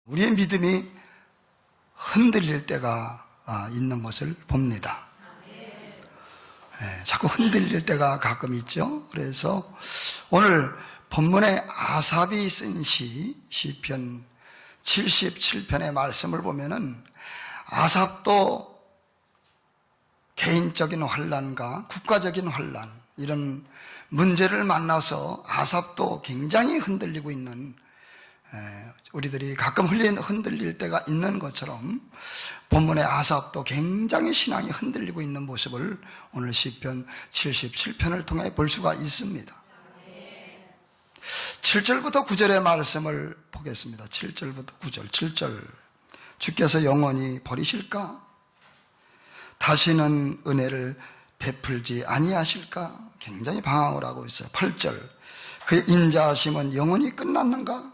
우리의 믿음이 흔들릴 때가 있는 것을 봅니다. 자꾸 흔들릴 때가 가끔 있죠. 그래서 오늘 본문에 아삽이 쓴 시편 77편의 말씀을 보면은 아삽도 개인적인 환난과 국가적인 환난, 이런 문제를 만나서 아삽도 굉장히 흔들리고 있는, 우리들이 가끔 흔들릴 때가 있는 것처럼 본문의 아삽도 굉장히 신앙이 흔들리고 있는 모습을 오늘 시편 77편을 통해 볼 수가 있습니다. 7절부터 9절의 말씀을 보겠습니다. 7절부터 9절. 7절. 주께서 영원히 버리실까? 다시는 은혜를 베풀지 아니하실까? 굉장히 방황을 하고 있어요. 8절. 그의 인자하심은 영원히 끝났는가?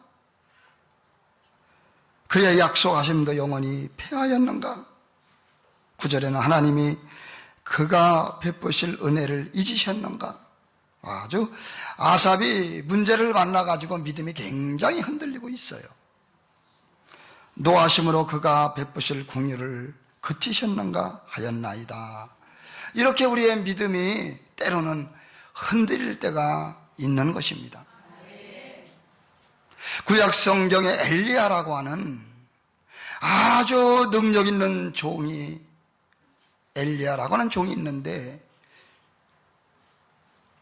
그의 약속하심도 영원히 폐하였는가? 9절에는 하나님이 그가 베푸실 은혜를 잊으셨는가? 아주 아삽이 문제를 만나가지고 믿음이 굉장히 흔들리고 있어요. 노하심으로 그가 베푸실 긍휼을 그치셨는가 하였나이다. 이렇게 우리의 믿음이 때로는 흔들릴 때가 있는 것입니다. 구약 성경에 엘리야라고 하는 아주 능력 있는 종이, 엘리야라고 하는 종이 있는데,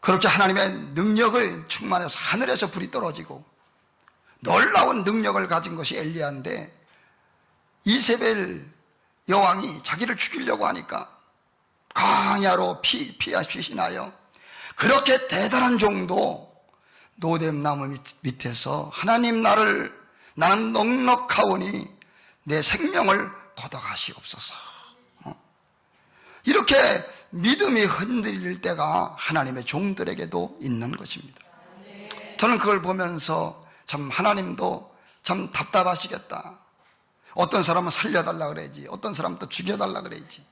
그렇게 하나님의 능력을 충만해서 하늘에서 불이 떨어지고 놀라운 능력을 가진 것이 엘리야인데, 이세벨 여왕이 자기를 죽이려고 하니까 광야로 피신하여 그렇게 대단한 종도 노뎀나무 밑에서 하나님 나는 넉넉하오니 내 생명을 걷어가시옵소서. 이렇게 믿음이 흔들릴 때가 하나님의 종들에게도 있는 것입니다. 저는 그걸 보면서 참 하나님도 참 답답하시겠다. 어떤 사람은 살려달라 그래야지, 어떤 사람은 또 죽여달라 그래야지.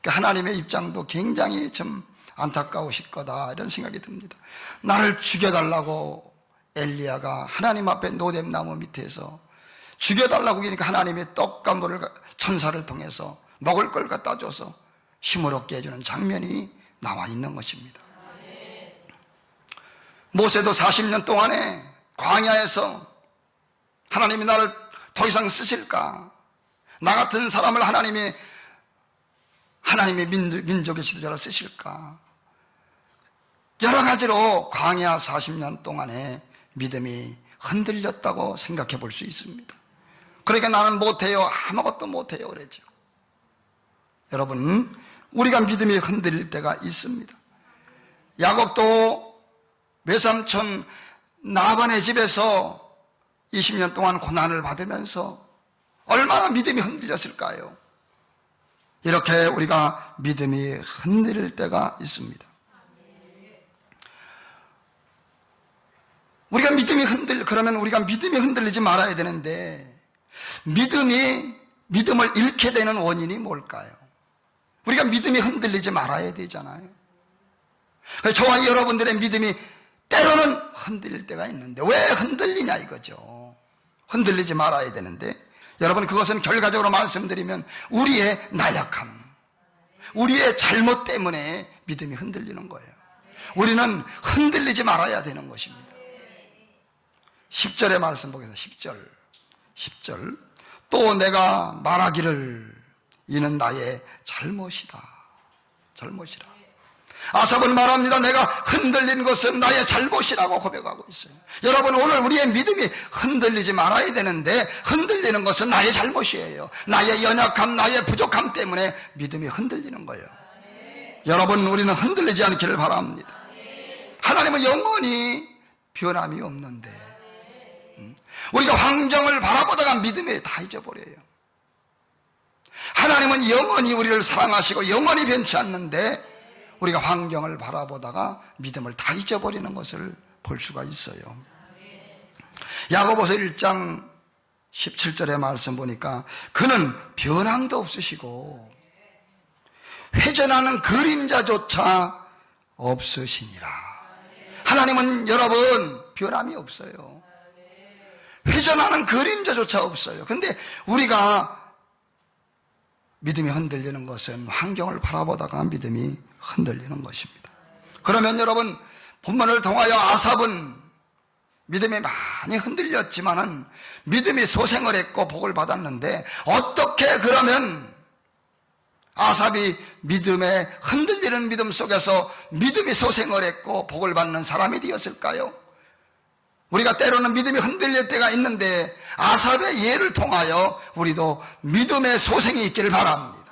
그러니까 하나님의 입장도 굉장히 좀 안타까우실 거다, 이런 생각이 듭니다. 나를 죽여달라고 엘리야가 하나님 앞에 노뎀나무 밑에서 죽여달라고 그러니까 하나님이 떡과 물을 천사를 통해서 먹을 걸 갖다 줘서 힘을 얻게 해주는 장면이 나와 있는 것입니다. 모세도 40년 동안에 광야에서 하나님이 나를 더 이상 쓰실까? 나 같은 사람을 하나님의 민족의 지도자로 쓰실까? 여러 가지로 광야 40년 동안에 믿음이 흔들렸다고 생각해 볼 수 있습니다. 그러니까 나는 못해요, 아무것도 못해요 그랬죠. 여러분, 우리가 믿음이 흔들릴 때가 있습니다. 야곱도 외삼촌 나반의 집에서 20년 동안 고난을 받으면서 얼마나 믿음이 흔들렸을까요? 이렇게 우리가 믿음이 흔들릴 때가 있습니다. 그러면 우리가 믿음이 흔들리지 말아야 되는데, 믿음을 잃게 되는 원인이 뭘까요? 우리가 믿음이 흔들리지 말아야 되잖아요. 그래서 저와 여러분들의 믿음이 때로는 흔들릴 때가 있는데, 왜 흔들리냐 이거죠. 흔들리지 말아야 되는데, 여러분, 그것은 결과적으로 말씀드리면 우리의 나약함, 우리의 잘못 때문에 믿음이 흔들리는 거예요. 우리는 흔들리지 말아야 되는 것입니다. 10절의 말씀 보겠습니다. 10절. 또 내가 말하기를 이는 나의 잘못이다. 아삽은 말합니다. 내가 흔들린 것은 나의 잘못이라고 고백하고 있어요. 여러분, 오늘 우리의 믿음이 흔들리지 말아야 되는데, 흔들리는 것은 나의 잘못이에요. 나의 연약함, 나의 부족함 때문에 믿음이 흔들리는 거예요. 여러분, 우리는 흔들리지 않기를 바랍니다. 하나님은 영원히 변함이 없는데, 우리가 환경을 바라보다가 믿음이 다 잊어버려요. 하나님은 영원히 우리를 사랑하시고 영원히 변치 않는데, 우리가 환경을 바라보다가 믿음을 다 잊어버리는 것을 볼 수가 있어요. 야고보서 1장 17절의 말씀 보니까 그는 변함도 없으시고 회전하는 그림자조차 없으시니라. 하나님은 여러분 변함이 없어요. 회전하는 그림자조차 없어요. 근데 우리가 믿음이 흔들리는 것은 환경을 바라보다가 믿음이 흔들리는 것입니다. 그러면 여러분, 본문을 통하여 아삽은 믿음이 많이 흔들렸지만은 믿음이 소생을 했고 복을 받았는데, 어떻게 그러면 아삽이 믿음에 흔들리는 믿음 속에서 믿음이 소생을 했고 복을 받는 사람이 되었을까요? 우리가 때로는 믿음이 흔들릴 때가 있는데 아삽의 예를 통하여 우리도 믿음의 소생이 있기를 바랍니다.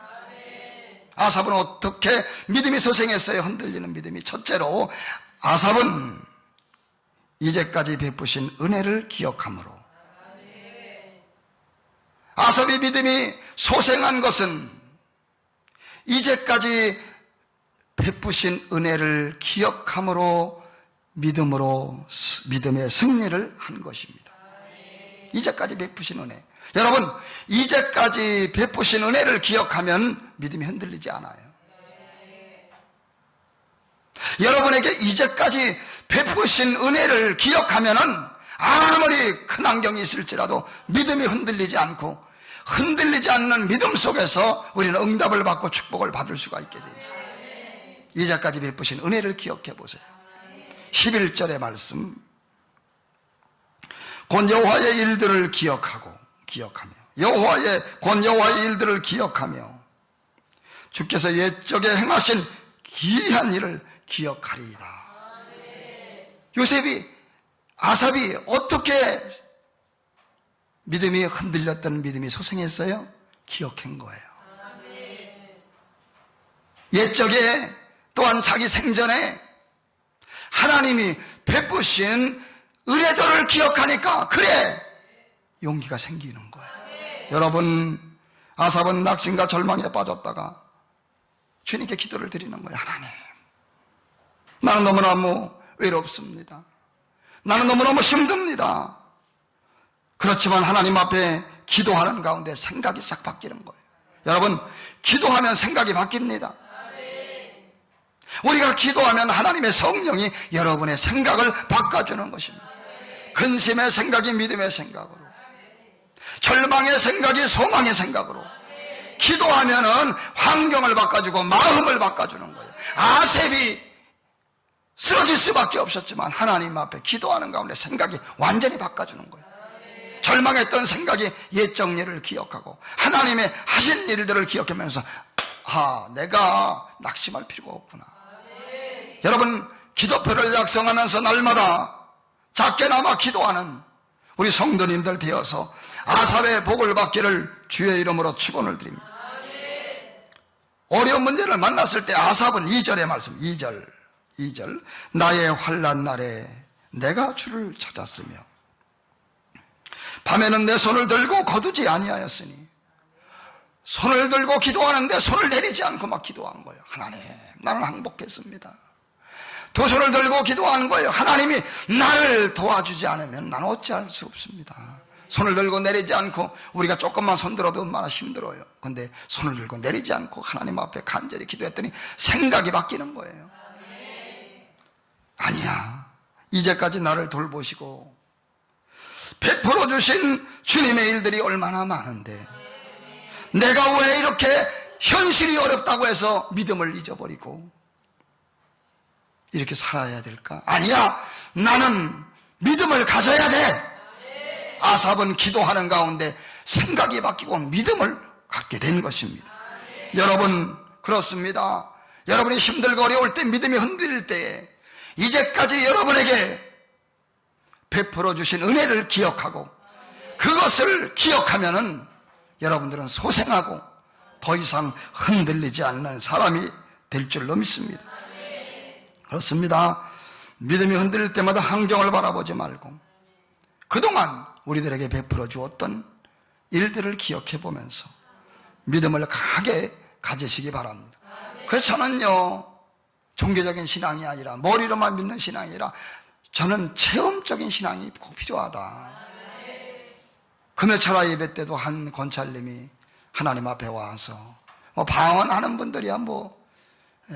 아삽은 어떻게 믿음이 소생했어요? 흔들리는 믿음이. 첫째로, 아삽은 이제까지 베푸신 은혜를 기억함으로. 아삽의 믿음이 소생한 것은 이제까지 베푸신 은혜를 기억함으로 믿음의 승리를 한 것입니다. 이제까지 베푸신 은혜. 여러분, 이제까지 베푸신 은혜를 기억하면 믿음이 흔들리지 않아요. 여러분에게 이제까지 베푸신 은혜를 기억하면은 아무리 큰 환경이 있을지라도 믿음이 흔들리지 않고, 흔들리지 않는 믿음 속에서 우리는 응답을 받고 축복을 받을 수가 있게 되어 있어요. 이제까지 베푸신 은혜를 기억해 보세요. 11절의 말씀, 곧 여호와의 일들을 기억하며 곧 여호와의 일들을 기억하며 주께서 옛적에 행하신 기이한 일을 기억하리이다. 아삽이 어떻게 믿음이 흔들렸던 믿음이 소생했어요? 기억한 거예요. 옛적에, 또한 자기 생전에 하나님이 베푸신 은혜들을 기억하니까 그래 용기가 생기는 거예요. 여러분, 아삽은 낙심과 절망에 빠졌다가 주님께 기도를 드리는 거예요. 하나님, 나는 너무너무 외롭습니다. 나는 너무너무 힘듭니다. 그렇지만 하나님 앞에 기도하는 가운데 생각이 싹 바뀌는 거예요. 여러분, 기도하면 생각이 바뀝니다. 우리가 기도하면 하나님의 성령이 여러분의 생각을 바꿔주는 것입니다. 근심의 생각이 믿음의 생각으로, 절망의 생각이 소망의 생각으로, 기도하면은 환경을 바꿔주고 마음을 바꿔주는 거예요. 아삽이 쓰러질 수밖에 없었지만 하나님 앞에 기도하는 가운데 생각이 완전히 바꿔주는 거예요. 절망했던 생각이 옛적 일을 기억하고 하나님의 하신 일들을 기억하면서 내가 낙심할 필요가 없구나. 여러분, 기도표를 작성하면서 날마다 작게나마 기도하는 우리 성도님들 되어서 아삽의 복을 받기를 주의 이름으로 축원을 드립니다. 어려운 문제를 만났을 때 아삽은 2절의 말씀, 2절 나의 환난 날에 내가 주를 찾았으며 밤에는 내 손을 들고 거두지 아니하였으니. 손을 들고 기도하는데 손을 내리지 않고 막 기도한 거예요. 하나님, 나는 항복했습니다. 두 손을 들고 기도하는 거예요. 하나님이 나를 도와주지 않으면 나는 어찌할 수 없습니다. 손을 들고 내리지 않고, 우리가 조금만 손 들어도 얼마나 힘들어요. 근데 손을 들고 내리지 않고 하나님 앞에 간절히 기도했더니 생각이 바뀌는 거예요. 아니야, 이제까지 나를 돌보시고 베풀어 주신 주님의 일들이 얼마나 많은데 내가 왜 이렇게 현실이 어렵다고 해서 믿음을 잊어버리고 이렇게 살아야 될까? 아니야, 나는 믿음을 가져야 돼. 아삽은 기도하는 가운데 생각이 바뀌고 믿음을 갖게 된 것입니다. 여러분, 그렇습니다. 여러분이 힘들고 어려울 때, 믿음이 흔들릴 때에 이제까지 여러분에게 베풀어 주신 은혜를 기억하고 그것을 기억하면은 여러분들은 소생하고 더 이상 흔들리지 않는 사람이 될 줄로 믿습니다. 그렇습니다. 믿음이 흔들릴 때마다 환경을 바라보지 말고 그동안 우리들에게 베풀어 주었던 일들을 기억해 보면서 믿음을 강하게 가지시기 바랍니다. 그래서 저는요, 종교적인 신앙이 아니라, 머리로만 믿는 신앙이 아니라 저는 체험적인 신앙이 꼭 필요하다. 금요철화 예배 때도 한 권찰님이 하나님 앞에 와서 방언하는 분들이야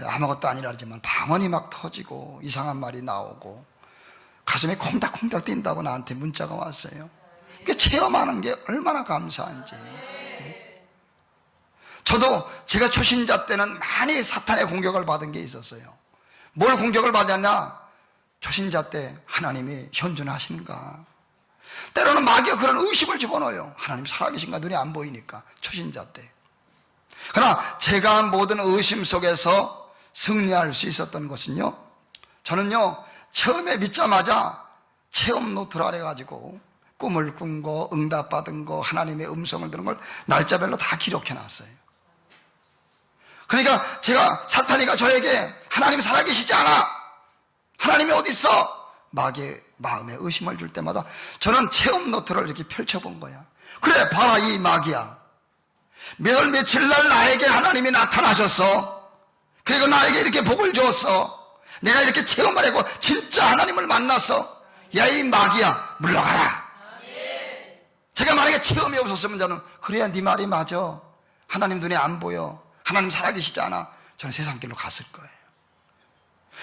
아무것도 아니라 하지만 방언이 막 터지고 이상한 말이 나오고 가슴이 콩닥콩닥 뛴다고 나한테 문자가 왔어요. 체험하는 게 얼마나 감사한지. 저도 제가 초신자 때는 많이 사탄의 공격을 받은 게 있었어요. 뭘 공격을 받았냐? 초신자 때 하나님이 현존하시는가? 때로는 마귀가 그런 의심을 집어넣어요. 하나님 살아계신가? 눈에 안 보이니까. 초신자 때. 그러나 제가 모든 의심 속에서 승리할 수 있었던 것은요, 저는요 처음에 믿자마자 체험 노트를 해가지고 꿈을 꾼 거, 응답받은 거, 하나님의 음성을 들은 걸 날짜별로 다 기록해놨어요. 그러니까 제가 사탄이가 저에게 하나님 살아계시지 않아, 하나님이 어디 있어, 마귀의 마음에 의심을 줄 때마다 저는 체험 노트를 이렇게 펼쳐본 거야. 그래, 봐라 이 마귀야, 몇 월 며칠 날 나에게 하나님이 나타나셨어. 그리고 나에게 이렇게 복을 주었어. 내가 이렇게 체험을 하고 진짜 하나님을 만났어. 야 이 마귀야, 물러가라. 제가 만약에 체험이 없었으면 저는 그래야 네 말이 맞아, 하나님 눈에 안 보여, 하나님 살아계시지 않아, 저는 세상 길로 갔을 거예요.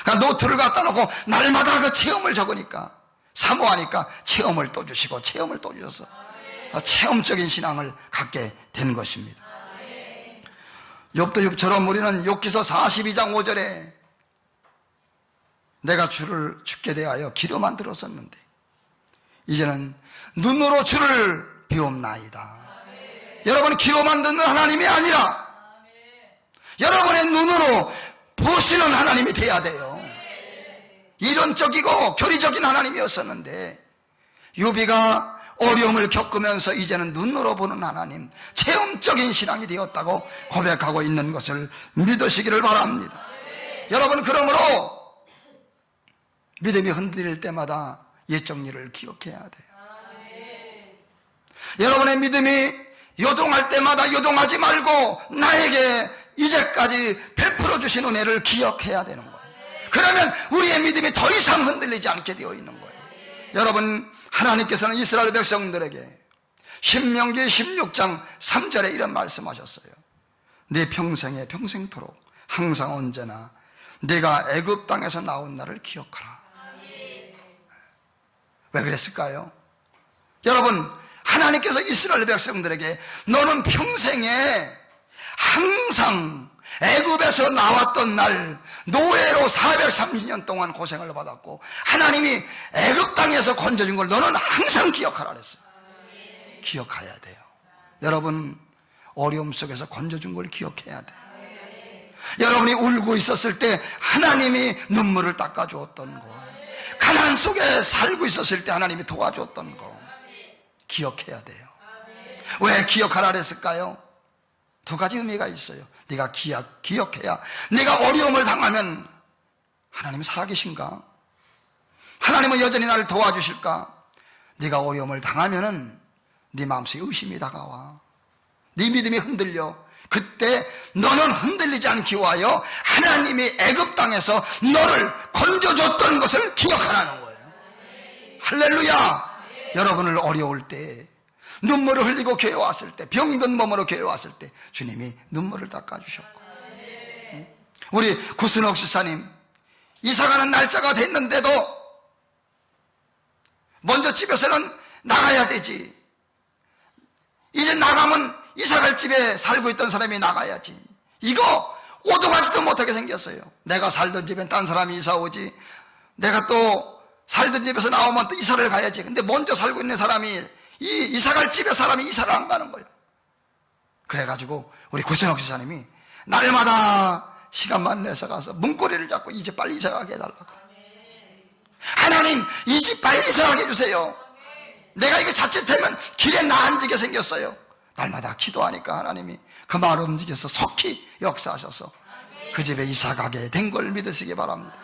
그러니까 노트를 갖다 놓고 날마다 그 체험을 적으니까, 사모하니까 체험을 또 주시고 체험을 또 주셔서 체험적인 신앙을 갖게 된 것입니다. 욥도 욥처럼 우리는 욥기서 42장 5절에 내가 주를 죽게 대하여 기로 만들었었는데 이제는 눈으로 주를 비옵나이다. 여러분, 기로 만드는 하나님이 아니라 여러분의 눈으로 보시는 하나님이 돼야 돼요. 이론적이고 교리적인 하나님이었었는데 욥이가 어려움을 겪으면서 이제는 눈으로 보는 하나님, 체험적인 신앙이 되었다고 고백하고 있는 것을 믿으시기를 바랍니다. 여러분, 그러므로 믿음이 흔들릴 때마다 옛 정리를 기억해야 돼요. 여러분의 믿음이 요동할 때마다 요동하지 말고 나에게 이제까지 베풀어 주신 은혜를 기억해야 되는 거예요. 그러면 우리의 믿음이 더 이상 흔들리지 않게 되어 있는 거예요. 여러분, 하나님께서는 이스라엘 백성들에게 신명기 16장 3절에 이런 말씀하셨어요. 내 평생에 평생토록 항상 언제나 내가 애굽 땅에서 나온 나를 기억하라. 왜 그랬을까요? 여러분, 하나님께서 이스라엘 백성들에게 너는 평생에 항상 애굽에서 나왔던 날 노예로 430년 동안 고생을 받았고 하나님이 애굽 땅에서 건져준 걸 너는 항상 기억하라 그랬어요. 기억해야 돼요. 여러분, 어려움 속에서 건져준 걸 기억해야 돼요. 여러분이 울고 있었을 때 하나님이 눈물을 닦아주었던 거, 가난 속에 살고 있었을 때 하나님이 도와주었던 거 기억해야 돼요. 왜 기억하라 그랬을까요? 두 가지 의미가 있어요. 네가 기억해야, 내가 어려움을 당하면 하나님이 살아계신가? 하나님은 여전히 나를 도와주실까? 네가 어려움을 당하면은 네 마음속에 의심이 다가와, 네 믿음이 흔들려. 그때 너는 흔들리지 않기 위하여 하나님이 애굽 땅에서 너를 건져줬던 것을 기억하라는 거예요. 할렐루야. 여러분을 어려울 때, 눈물을 흘리고 교회 왔을 때, 병든 몸으로 교회 왔을 때 주님이 눈물을 닦아주셨고, 우리 구순옥 집사님 이사가는 날짜가 됐는데도 먼저 집에서는 나가야 되지, 이제 나가면 이사갈 집에 살고 있던 사람이 나가야지, 이거 오도 가지도 못하게 생겼어요. 내가 살던 집엔 딴 사람이 이사 오지, 내가 또 살던 집에서 나오면 또 이사를 가야지. 근데 먼저 살고 있는 사람이, 이 이사갈 집에 사람이 이사를 안 가는 거예요. 그래가지고 우리 구선옥 지사님이 날마다 시간만 내서 가서 문고리를 잡고 이 집 빨리 이사가게 해달라고. 하나님, 이 집 빨리 이사가게 해주세요. 내가 이거 자칫하면 길에 나 앉게 생겼어요. 날마다 기도하니까 하나님이 그 마음을 움직여서 속히 역사하셔서 그 집에 이사가게 된 걸 믿으시기 바랍니다.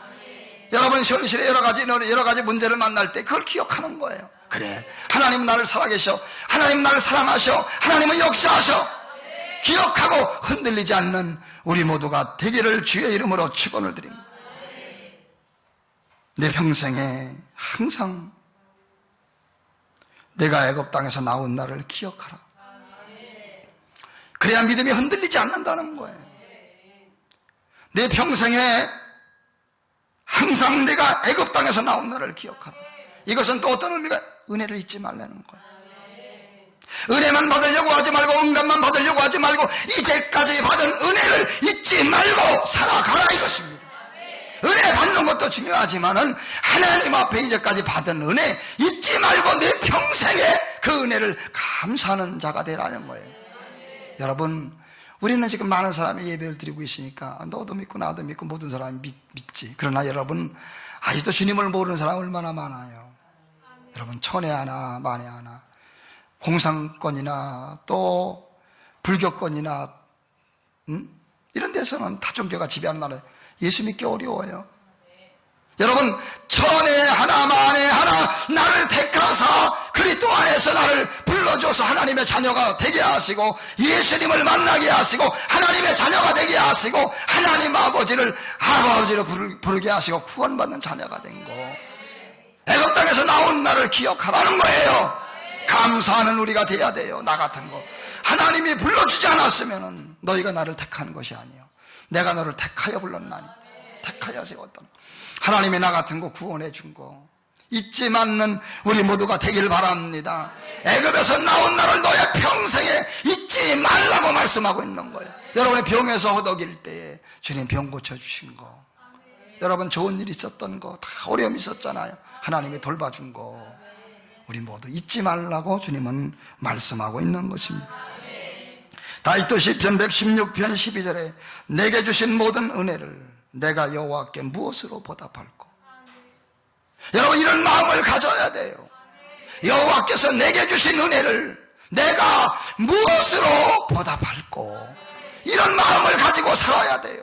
여러분, 현실에 여러 가지 문제를 만날 때 그걸 기억하는 거예요. 그래, 하나님은 나를 살아계셔, 하나님은 나를 사랑하셔, 하나님은 역사하셔. 기억하고 흔들리지 않는 우리 모두가 되기를 주의 이름으로 축원을 드립니다. 내 평생에 항상 내가 애굽 땅에서 나온 나를 기억하라. 그래야 믿음이 흔들리지 않는다는 거예요. 내 평생에 항상 내가 애굽 땅에서 나온 나를 기억하라. 이것은 또 어떤 의미가, 은혜를 잊지 말라는 거예요. 은혜만 받으려고 하지 말고 응답만 받으려고 하지 말고 이제까지 받은 은혜를 잊지 말고 살아가라 이것입니다. 은혜 받는 것도 중요하지만은 하나님 앞에 이제까지 받은 은혜 잊지 말고 내 평생에 그 은혜를 감사하는 자가 되라는 거예요. 여러분, 우리는 지금 많은 사람이 예배를 드리고 있으니까 너도 믿고 나도 믿고 모든 사람이 믿지. 그러나 여러분, 아직도 주님을 모르는 사람 얼마나 많아요. 여러분, 천에 하나 만에 하나 공산권이나 또 불교권이나 이런 데서는 타종교가 지배하는 나라에 예수 믿기 어려워요. 여러분, 천에 하나 만에 하나 나를 택하사 그리스도 안에서 나를 불러줘서 하나님의 자녀가 되게 하시고 예수님을 만나게 하시고 하나님의 자녀가 되게 하시고 하나님 아버지를 아버지로 부르게 하시고 구원받는 자녀가 된 거, 애굽 땅에서 나온 나를 기억하라는 거예요. 감사하는 우리가 돼야 돼요. 나 같은 거 하나님이 불러주지 않았으면 너희가 나를 택하는 것이 아니에요. 내가 너를 택하여 불렀나니, 택하여 세웠다. 하나님이 나 같은 거 구원해 준 거 잊지 않는 우리 모두가 되길 바랍니다. 애굽에서 나온 나를 너의 평생에 잊지 말라고 말씀하고 있는 거예요. 여러분의 병에서 허덕일 때에 주님 병 고쳐주신 거, 여러분 좋은 일 있었던 거, 다 어려움이 있었잖아요. 하나님이 돌봐준 거 우리 모두 잊지 말라고 주님은 말씀하고 있는 것입니다. 다윗도 시편 116편 12절에 내게 주신 모든 은혜를 내가 여호와께 무엇으로 보답할꼬. 여러분, 이런 마음을 가져야 돼요. 여호와께서 내게 주신 은혜를 내가 무엇으로 보답할꼬. 이런 마음을 가지고 살아야 돼요.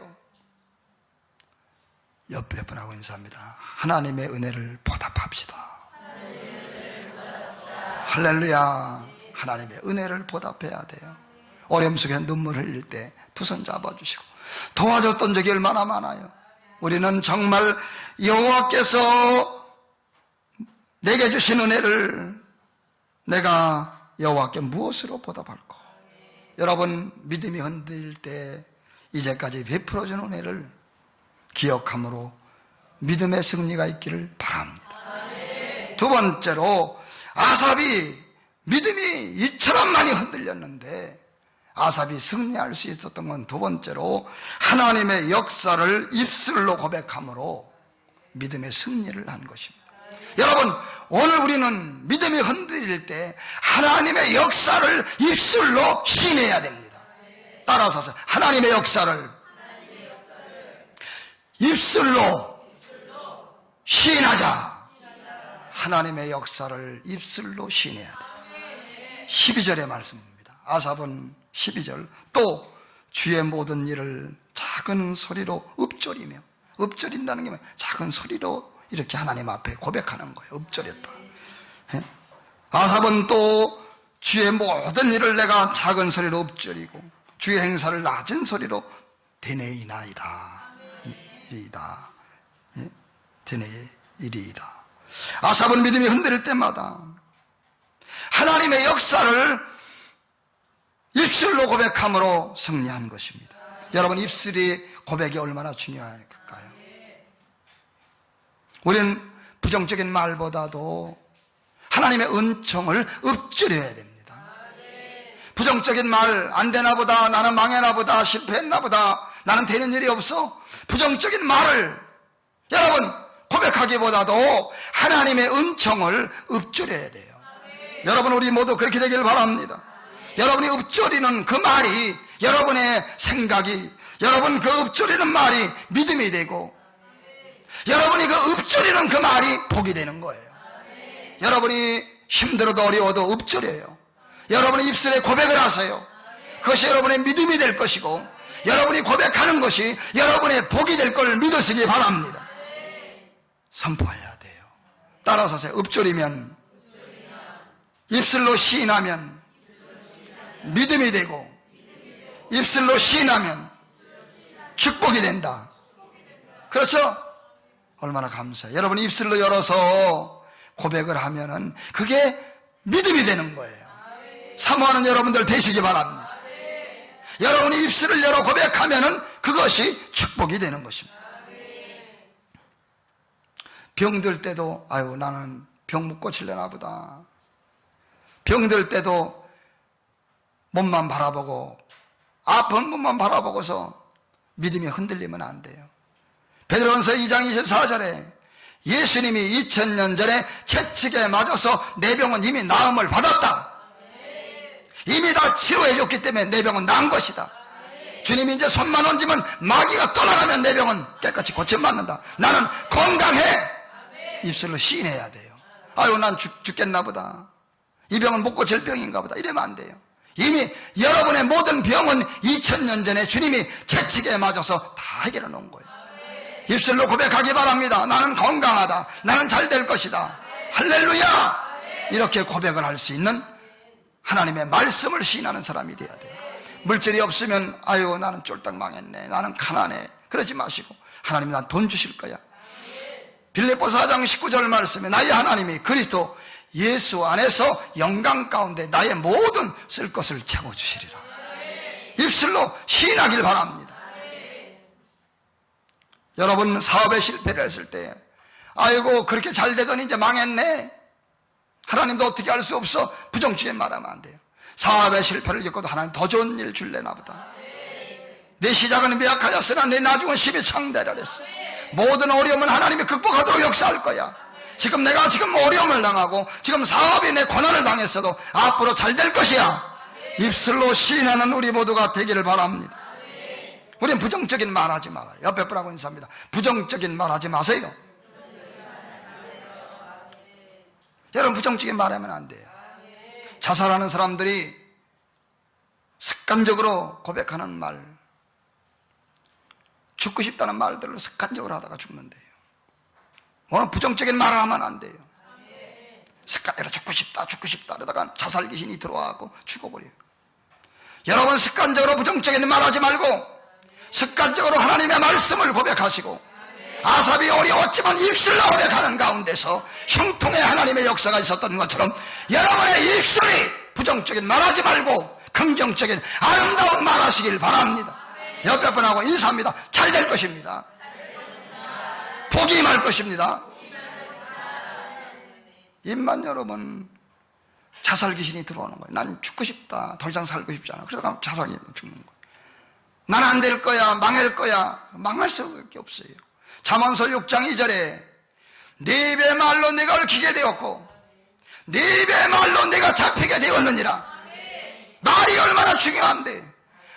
옆에 분하고 인사합니다. 하나님의 은혜를 보답합시다. 할렐루야. 하나님의 은혜를 보답해야 돼요. 어려움 속에 눈물 흘릴 때 두 손 잡아주시고 도와줬던 적이 얼마나 많아요. 우리는 정말 여호와께서 내게 주신 은혜를 내가 여호와께 무엇으로 보답할까. 여러분, 믿음이 흔들릴 때 이제까지 베풀어준 은혜를 기억함으로 믿음의 승리가 있기를 바랍니다. 두 번째로, 아삽이 믿음이 이처럼 많이 흔들렸는데 아삽이 승리할 수 있었던 건 두 번째로 하나님의 역사를 입술로 고백함으로 믿음의 승리를 한 것입니다. 여러분, 오늘 우리는 믿음이 흔들릴 때 하나님의 역사를 입술로 시인해야 됩니다. 따라서 하나님의 역사를 입술로 시인하자. 하나님의 역사를 입술로 시인해야 돼요. 12절의 말씀입니다. 아삽은 12절, 또 주의 모든 일을 작은 소리로 읊조리며, 읊조린다는 게 작은 소리로 이렇게 하나님 앞에 고백하는 거예요. 읊조렸다. 아삽은 또 주의 모든 일을 내가 작은 소리로 읊조리고 주의 행사를 낮은 소리로 되뇌이나이다. 이리이다. 되뇌이리이다. 아삽은 믿음이 흔들릴 때마다 하나님의 역사를 입술로 고백함으로 승리한 것입니다. 여러분, 입술이 고백이 얼마나 중요할까요? 우리는 부정적인 말보다도 하나님의 은총을 읊조려야 됩니다. 부정적인 말, 안 되나 보다, 나는 망해나 보다, 실패했나 보다, 나는 되는 일이 없어, 부정적인 말을 여러분 고백하기보다도 하나님의 은총을 읊조려야 돼요. 여러분, 우리 모두 그렇게 되길 바랍니다. 여러분이 읊조리는 그 말이, 여러분의 생각이, 여러분 그 읊조리는 말이 믿음이 되고, 여러분이 그 읊조리는 그 말이 복이 되는 거예요. 여러분이 힘들어도 어려워도 읊조려요. 여러분이 입술에 고백을 하세요. 그것이 여러분의 믿음이 될 것이고, 여러분이 고백하는 것이 여러분의 복이 될 걸 믿으시기 바랍니다. 선포해야 돼요. 따라서 하세요. 읊조리면, 입술로 시인하면 믿음이 되고, 입술로 시인하면 축복이 된다. 그렇죠? 얼마나 감사해요. 여러분이 입술로 열어서 고백을 하면은 그게 믿음이 되는 거예요. 사모하는 여러분들 되시기 바랍니다. 여러분이 입술을 열어 고백하면은 그것이 축복이 되는 것입니다. 병들 때도 아유 나는 병 못 고칠려나 보다. 병들 때도 몸만 바라보고 아픈 몸만 바라보고서 믿음이 흔들리면 안 돼요. 베드로전서 2장 24절에 예수님이 2000년 전에 채찍에 맞아서 내 병은 이미 나음을 받았다. 이미 다 치료해 줬기 때문에 내 병은 나은 것이다. 주님이 이제 손만 얹으면 마귀가 떠나가면 내 병은 깨끗이 고침받는다. 나는 건강해. 입술로 시인해야 돼요. 아유, 난 죽겠나 보다. 이 병은 못 고칠 병인가 보다. 이러면 안 돼요. 이미 여러분의 모든 병은 2000년 전에 주님이 채찍에 맞아서 다 해결해 놓은 거예요. 입술로 고백하기 바랍니다. 나는 건강하다. 나는 잘 될 것이다. 할렐루야. 이렇게 고백을 할 수 있는 하나님의 말씀을 시인하는 사람이 돼야 돼요. 물질이 없으면 아유, 나는 쫄딱 망했네. 나는 가난해. 그러지 마시고 하나님 난 돈 주실 거야. 빌립보서 4장 19절 말씀에 나의 하나님이 그리스도 예수 안에서 영광 가운데 나의 모든 쓸 것을 채워주시리라. 입술로 시인하길 바랍니다. 여러분 사업에 실패를 했을 때 아이고 그렇게 잘 되더니 이제 망했네. 하나님도 어떻게 할 수 없어. 부정적인 말하면 안 돼요. 사업의 실패를 겪어도 하나님 더 좋은 일 줄래나 보다. 내 시작은 미약하였으나 내 나중은 심히 창대하라 했어. 모든 어려움은 하나님이 극복하도록 역사할 거야. 지금 내가 어려움을 당하고 지금 사업이 내 고난을 당했어도 앞으로 잘 될 것이야. 입술로 시인하는 우리 모두가 되기를 바랍니다. 우리는 부정적인 말 하지 말아요. 옆에 분하고 인사합니다. 부정적인 말 하지 마세요. 여러분 부정적인 말 하면 안 돼요. 자살하는 사람들이 습관적으로 고백하는 말, 죽고 싶다는 말들을 습관적으로 하다가 죽는데요. 오늘 부정적인 말을 하면 안 돼요. 습관적으로 죽고 싶다 그러다가 자살 귀신이 들어와서 죽어버려요. 여러분 습관적으로 부정적인 말 하지 말고 습관적으로 하나님의 말씀을 고백하시고 아삽이 어려웠지만 입술로 고백하는 가운데서 형통의 하나님의 역사가 있었던 것처럼 여러분의 입술이 부정적인 말하지 말고 긍정적인 아름다운 말하시길 바랍니다. 옆에 분하고 인사합니다. 잘 될 것입니다. 복이 임할 것입니다. 입만 여러분 자살 귀신이 들어오는 거예요. 난 죽고 싶다. 더 이상 살고 싶지 않아. 그러다가 자살이 죽는 거예요. 난 안 될 거야. 망할 거야. 망할 수밖에 없어요. 잠언서 6장 2절에 네 입의 말로 내가 얽히게 되었고 네 입의 말로 내가 잡히게 되었느니라. 말이 얼마나 중요한데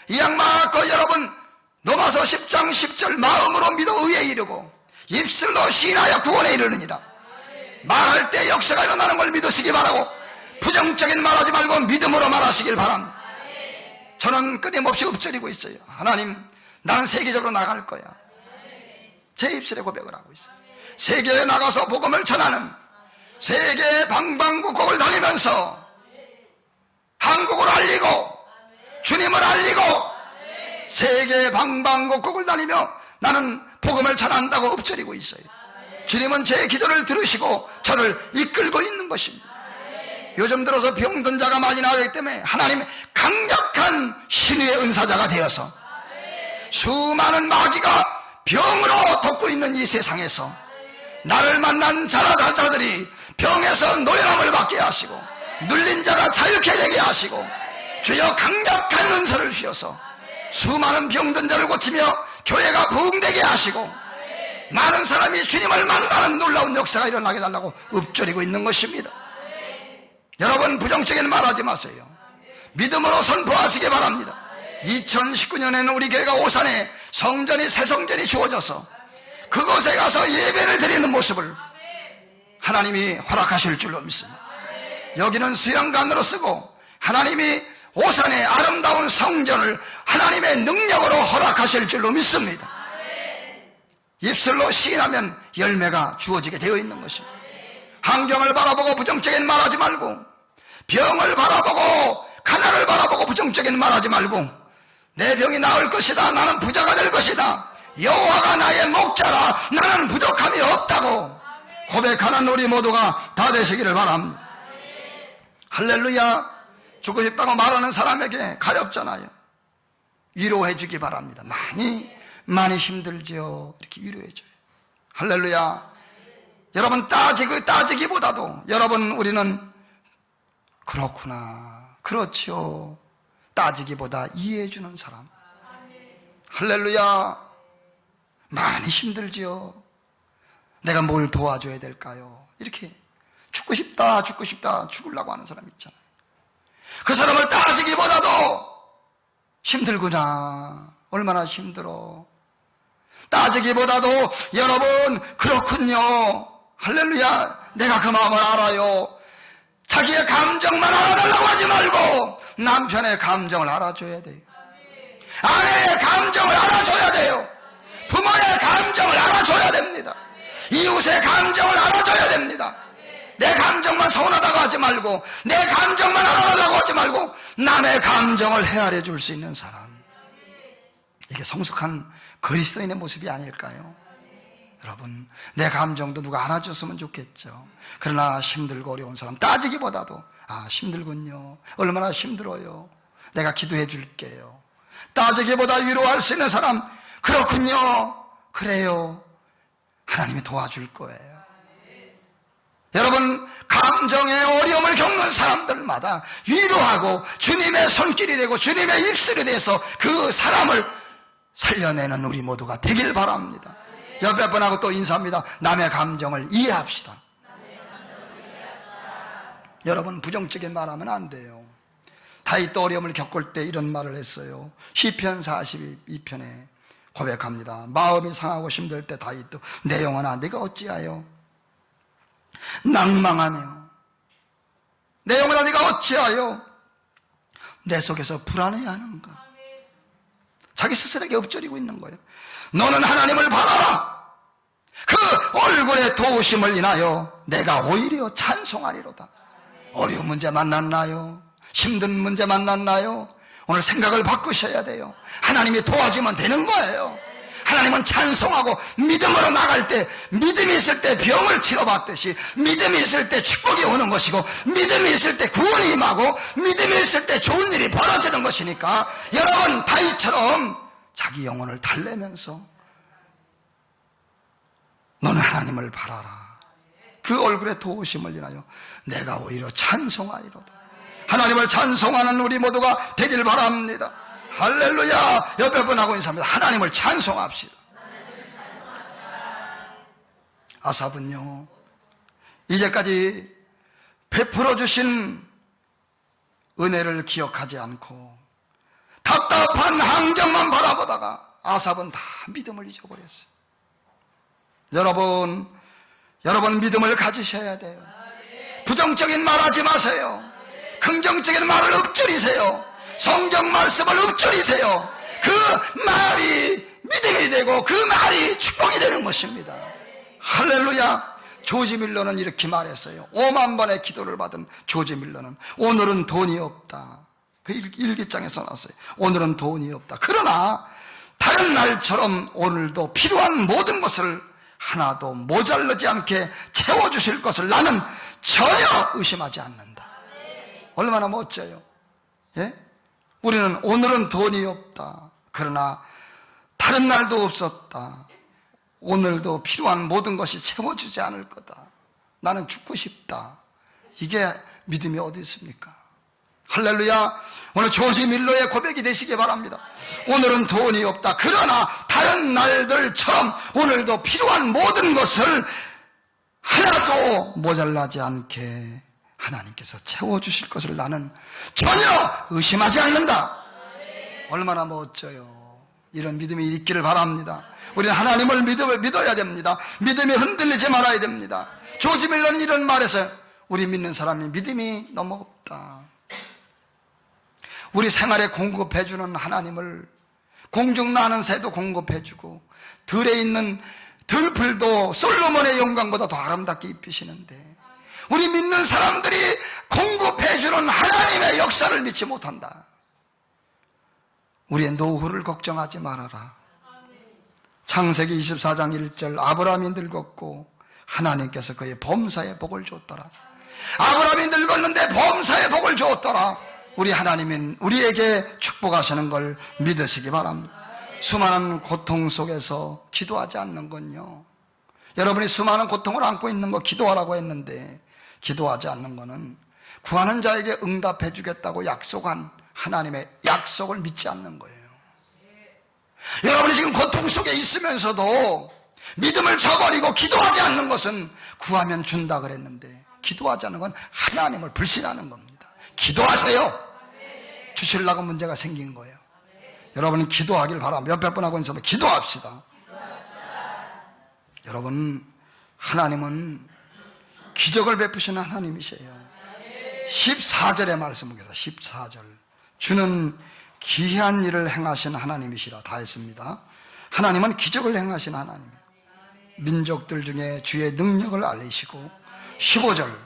이 양말고 여러분 로마서 10장 10절 마음으로 믿어 의에 이르고 입술로 시인하여 구원에 이르느니라. 말할 때 역사가 일어나는 걸 믿으시기 바라고 부정적인 말하지 말고 믿음으로 말하시길 바랍니다. 저는 끊임없이 읊조리고 있어요. 하나님 나는 세계적으로 나갈 거야. 제 입술에 고백을 하고 있어요. 세계에 나가서 복음을 전하는 세계 방방곡곡을 다니면서 한국을 알리고 주님을 알리고 세계 방방곡곡을 다니며 나는 복음을 전한다고 읊조리고 있어요. 주님은 제 기도를 들으시고 저를 이끌고 있는 것입니다. 요즘 들어서 병든 자가 많이 나오기 때문에 하나님 강력한 신유의 은사자가 되어서 수많은 마귀가 병으로 덮고 있는 이 세상에서 나를 만난 자라자들이 병에서 노연함을 받게 하시고 눌린 자가 자유케 되게 하시고 주여 강력한 은사를 주셔서 수많은 병든 자를 고치며 교회가 부흥되게 하시고 많은 사람이 주님을 만나는 놀라운 역사가 일어나게 달라고 읊조리고 있는 것입니다. 여러분 부정적인 말 하지 마세요. 믿음으로 선포하시기 바랍니다. 2019년에는 우리 교회가 오산에 성전이 새 성전이 주어져서 그곳에 가서 예배를 드리는 모습을 하나님이 허락하실 줄로 믿습니다. 여기는 수영관으로 쓰고 하나님이 오산의 아름다운 성전을 하나님의 능력으로 허락하실 줄로 믿습니다. 입술로 시인하면 열매가 주어지게 되어 있는 것입니다. 환경을 바라보고 부정적인 말하지 말고 병을 바라보고 가난을 바라보고 부정적인 말하지 말고 내 병이 나을 것이다. 나는 부자가 될 것이다. 여호와가 나의 목자라. 나는 부족함이 없다고 고백하는 우리 모두가 다 되시기를 바랍니다. 할렐루야. 죽고 싶다고 말하는 사람에게 가엾잖아요. 위로해 주기 바랍니다. 많이 힘들지요. 이렇게 위로해 줘요. 할렐루야. 여러분 따지기보다도 여러분 우리는 그렇구나. 그렇죠. 따지기보다 이해해주는 사람. 할렐루야. 많이 힘들지요. 내가 뭘 도와줘야 될까요? 이렇게 죽고 싶다 죽으려고 하는 사람 있잖아요. 그 사람을 따지기보다도 힘들구나, 얼마나 힘들어, 따지기보다도 여러분 그렇군요, 할렐루야, 내가 그 마음을 알아요. 자기의 감정만 알아달라고 하지 말고 남편의 감정을 알아줘야 돼요. 아내의 감정을 알아줘야 돼요. 부모의 감정을 알아줘야 됩니다. 이웃의 감정을 알아줘야 됩니다. 내 감정만 서운하다고 하지 말고, 내 감정만 알아달라고 하지 말고 남의 감정을 헤아려 줄 수 있는 사람. 이게 성숙한 그리스도인의 모습이 아닐까요? 여러분, 내 감정도 누가 알아줬으면 좋겠죠. 그러나 힘들고 어려운 사람 따지기보다도, 아, 힘들군요, 얼마나 힘들어요, 내가 기도해 줄게요. 따지기보다 위로할 수 있는 사람, 그렇군요, 그래요, 하나님이 도와줄 거예요. 여러분, 감정의 어려움을 겪는 사람들마다 위로하고 주님의 손길이 되고 주님의 입술이 돼서 그 사람을 살려내는 우리 모두가 되길 바랍니다. 옆에 분하고 또 인사합니다. 남의 감정을 이해합시다. 여러분, 부정적인 말하면 안 돼요. 다윗도 어려움을 겪을 때 이런 말을 했어요. 시편 42편에 고백합니다. 마음이 상하고 힘들 때 다윗도 내 영혼아 네가 어찌하여 낭망하며, 내 영혼아 네가 어찌하여 내 속에서 불안해하는가. 자기 스스로에게 엎드리고 있는 거예요. 너는 하나님을 바라라. 그 얼굴의 도우심을 인하여 내가 오히려 찬송하리로다. 어려운 문제 만났나요? 힘든 문제 만났나요? 오늘 생각을 바꾸셔야 돼요. 하나님이 도와주면 되는 거예요. 하나님은 찬송하고 믿음으로 나갈 때, 믿음이 있을 때 병을 치료받듯이 믿음이 있을 때 축복이 오는 것이고, 믿음이 있을 때 구원이 임하고, 믿음이 있을 때 좋은 일이 벌어지는 것이니까, 여러분 다윗처럼 자기 영혼을 달래면서 너는 하나님을 바라라. 그 얼굴의 도우심을 인하여 내가 오히려 찬송하리로다. 하나님을 찬송하는 우리 모두가 되길 바랍니다. 할렐루야. 옆에 분하고 인사합니다. 하나님을 찬송합시다. 아삽은요, 이제까지 베풀어 주신 은혜를 기억하지 않고 답답한 환경만 바라보다가 아삽은 다 믿음을 잊어버렸어요. 여러분 믿음을 가지셔야 돼요. 부정적인 말 하지 마세요. 긍정적인 말을 읊조리세요. 성경 말씀을 읊조리세요. 그 말이 믿음이 되고 그 말이 축복이 되는 것입니다. 할렐루야. 조지 밀러는 이렇게 말했어요. 5만 번의 기도를 받은 조지 밀러는 오늘은 돈이 없다. 그 일기장에 써놨어요. 오늘은 돈이 없다. 그러나 다른 날처럼 오늘도 필요한 모든 것을 하나도 모자르지 않게 채워주실 것을 나는 전혀 의심하지 않는다. 얼마나 멋져요. 예? 우리는 오늘은 돈이 없다. 그러나 다른 날도 없었다. 오늘도 필요한 모든 것이 채워주지 않을 거다. 나는 죽고 싶다. 이게 믿음이 어디 있습니까? 할렐루야. 오늘 조지 밀러의 고백이 되시기 바랍니다. 오늘은 돈이 없다. 그러나 다른 날들처럼 오늘도 필요한 모든 것을 하나도 모자라지 않게 하나님께서 채워주실 것을 나는 전혀 의심하지 않는다. 얼마나 멋져요. 이런 믿음이 있기를 바랍니다. 우리는 하나님을 믿어야 됩니다. 믿음이 흔들리지 말아야 됩니다. 조지 밀러는 이런 말에서 우리 믿는 사람이 믿음이 너무 없다. 우리 생활에 공급해주는 하나님을, 공중 나는 새도 공급해주고 들에 있는 들풀도 솔로몬의 영광보다 더 아름답게 입히시는데 우리 믿는 사람들이 공급해주는 하나님의 역사를 믿지 못한다. 우리의 노후를 걱정하지 말아라. 창세기 24장 1절 아브라함이 늙었고 하나님께서 그의 범사에 복을 줬더라. 아브라함이 늙었는데 범사에 복을 줬더라. 우리 하나님은 우리에게 축복하시는 걸 믿으시기 바랍니다. 수많은 고통 속에서 기도하지 않는 건요, 여러분이 수많은 고통을 안고 있는 거 기도하라고 했는데 기도하지 않는 거는 구하는 자에게 응답해 주겠다고 약속한 하나님의 약속을 믿지 않는 거예요. 여러분이 지금 고통 속에 있으면서도 믿음을 저버리고 기도하지 않는 것은 구하면 준다 그랬는데, 기도하지 않는 건 하나님을 불신하는 겁니다. 기도하세요. 주시려고 문제가 생긴 거예요. 여러분 기도하길 바랍니다. 몇백 번 하고 있어도 기도합시다. 여러분, 하나님은 기적을 베푸시는 하나님이세요. 14절의 말씀을 보겠습니다. 14절. 주는 기이한 일을 행하신 하나님이시라. 다 했습니다. 하나님은 기적을 행하신 하나님이에요. 민족들 중에 주의 능력을 알리시고, 15절.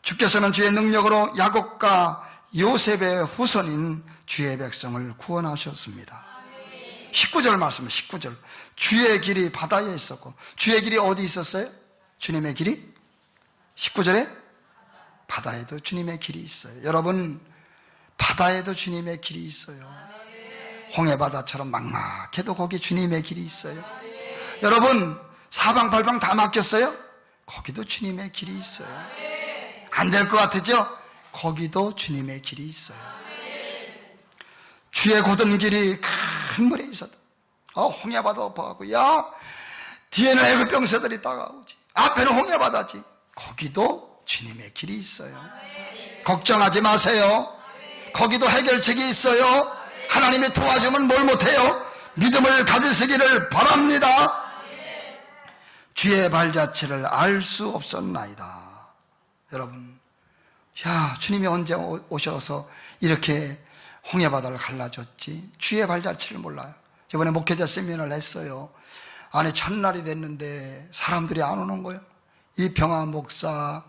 주께서는 주의 능력으로 야곱과 요셉의 후손인 주의 백성을 구원하셨습니다. 19절 말씀, 19절. 주의 길이 바다에 있었고, 주의 길이 어디 있었어요? 주님의 길이? 19절에 바다에도 주님의 길이 있어요. 여러분, 바다에도 주님의 길이 있어요. 홍해바다처럼 막막해도 거기 주님의 길이 있어요. 여러분, 사방팔방 다 막혔어요? 거기도 주님의 길이 있어요. 안 될 것 같으죠? 거기도 주님의 길이 있어요. 주의 곧은 길이 큰 물에 있어도, 홍해바다 엎어가고, 야, 뒤에는 애굽 병사들이 다가오지, 앞에는 홍해바다지, 거기도 주님의 길이 있어요. 걱정하지 마세요. 거기도 해결책이 있어요. 하나님이 도와주면 뭘 못해요? 믿음을 가지시기를 바랍니다. 주의 발자취를 알 수 없었나이다. 여러분, 야, 주님이 언제 오셔서 이렇게 홍해바다를 갈라줬지? 주의 발자취를 몰라요. 이번에 목회자 세미나를 했어요. 아니, 첫날이 됐는데 사람들이 안 오는 거예요. 이 병아 목사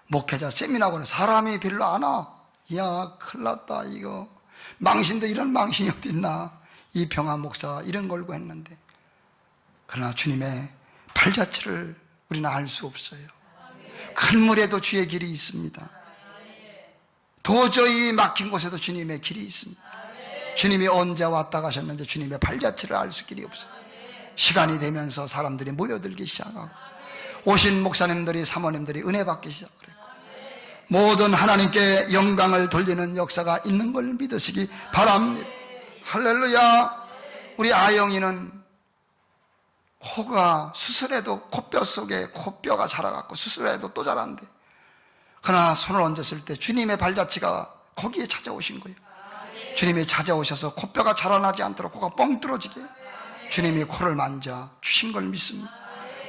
목회자 세미나고는 사람이 별로 안 와. 야, 큰일 났다. 이거 망신도 이런 망신이 어디 있나. 이 병아 목사 이런 걸고 했는데, 그러나 주님의 발자취를 우리는 알 수 없어요. 큰 물에도 주의 길이 있습니다. 도저히 막힌 곳에도 주님의 길이 있습니다. 주님이 언제 왔다 가셨는지 주님의 발자취를 알 수 길이 없어요. 시간이 되면서 사람들이 모여들기 시작하고, 오신 목사님들이, 사모님들이 은혜 받기 시작했고, 모든 하나님께 영광을 돌리는 역사가 있는 걸 믿으시기 바랍니다. 할렐루야. 우리 아영이는 코가 수술해도 코뼈 속에 코뼈가 자라갖고 수술해도 또 자란대. 그러나 손을 얹었을 때 주님의 발자취가 거기에 찾아오신 거예요. 주님이 찾아오셔서 코뼈가 자라나지 않도록 코가 뻥 뚫어지게 주님이 코를 만져 주신 걸 믿습니다.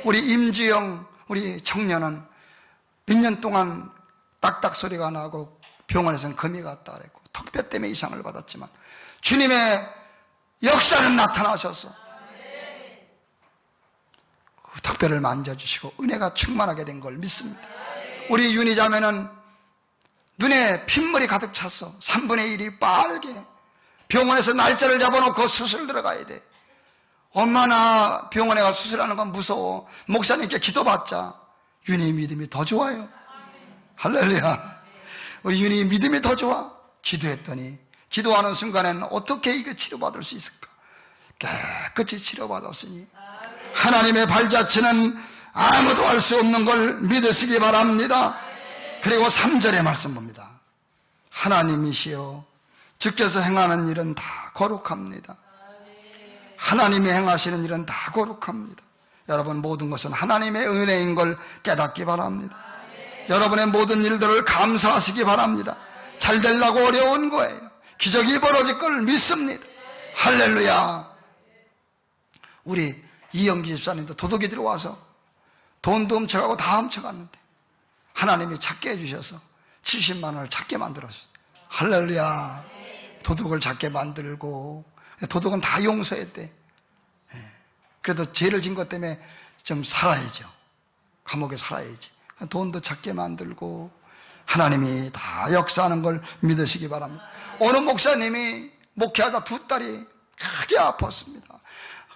우리 임주영 우리 청년은 몇 년 동안 딱딱 소리가 나고 병원에서는 금이 갔다 그랬고 턱뼈 때문에 이상을 받았지만 주님의 역사는 나타나셔서 그 턱뼈를 만져주시고 은혜가 충만하게 된 걸 믿습니다. 우리 윤희 자매는 눈에 핏물이 가득 찼어. 3분의 1이 빨개. 병원에서 날짜를 잡아놓고 수술 들어가야 돼. 엄마나 병원에 가서 수술하는 건 무서워. 목사님께 기도받자. 윤희 믿음이 더 좋아요. 할렐루야. 우리 윤희 믿음이 더 좋아. 기도했더니 기도하는 순간에는 어떻게 이거 치료받을 수 있을까? 깨끗이 치료받았으니 하나님의 발자취는 아무도 알 수 없는 걸 믿으시기 바랍니다. 그리고 3절의 말씀 봅니다. 하나님이시여 주께서 행하는 일은 다 거룩합니다. 하나님이 행하시는 일은 다 거룩합니다. 여러분, 모든 것은 하나님의 은혜인 걸 깨닫기 바랍니다. 여러분의 모든 일들을 감사하시기 바랍니다. 잘 되려고 어려운 거예요. 기적이 벌어질 걸 믿습니다. 할렐루야. 우리 이영기 집사님도 도둑이 들어와서 돈도 훔쳐가고 다 훔쳐갔는데 하나님이 찾게 해주셔서 70만 원을 찾게 만들었어요. 할렐루야. 도둑을 찾게 만들고, 도둑은 다 용서했대. 그래도 죄를 진 것 때문에 좀 살아야죠. 감옥에 살아야지. 돈도 찾게 만들고 하나님이 다 역사하는 걸 믿으시기 바랍니다. 어느 목사님이 목회하다 두 딸이 크게 아팠습니다.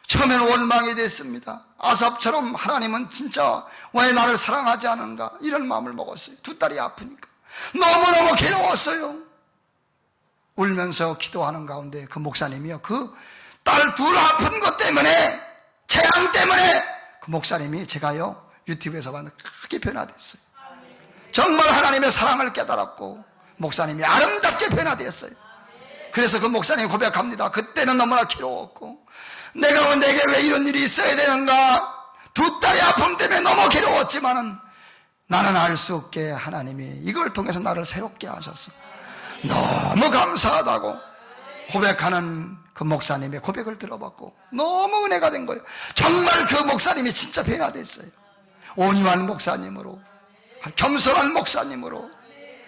처음에는 원망이 됐습니다. 아삽처럼 하나님은 진짜 왜 나를 사랑하지 않은가 이런 마음을 먹었어요. 두 딸이 아프니까 너무너무 괴로웠어요. 울면서 기도하는 가운데 그 목사님이요, 그 딸 둘 아픈 것 때문에, 재앙 때문에 그 목사님이 제가요 유튜브에서 봤는데 크게 변화됐어요. 정말 하나님의 사랑을 깨달았고 목사님이 아름답게 변화되었어요. 그래서 그 목사님이 고백합니다. 그때는 너무나 괴로웠고 내게 왜 이런 일이 있어야 되는가, 두 딸의 아픔 때문에 너무 괴로웠지만은 나는 알 수 없게 하나님이 이걸 통해서 나를 새롭게 하셨어. 너무 감사하다고 고백하는 그 목사님의 고백을 들어봤고 너무 은혜가 된 거예요. 정말 그 목사님이 진짜 변화됐어요. 온유한 목사님으로, 겸손한 목사님으로,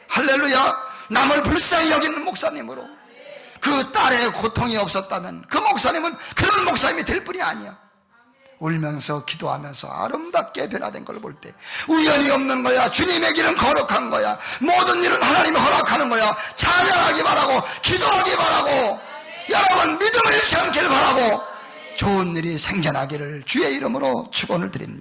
할렐루야, 남을 불쌍히 여기는 목사님으로. 그 딸의 고통이 없었다면 그 목사님은 그런 목사님이 될 뿐이 아니야. 울면서 기도하면서 아름답게 변화된 걸 볼 때 우연이 없는 거야. 주님의 길은 거룩한 거야. 모든 일은 하나님이 허락하는 거야. 찬양하기 바라고, 기도하기 바라고, 여러분 믿음을 잃지 않기를 바라고 좋은 일이 생겨나기를 주의 이름으로 축원을 드립니다.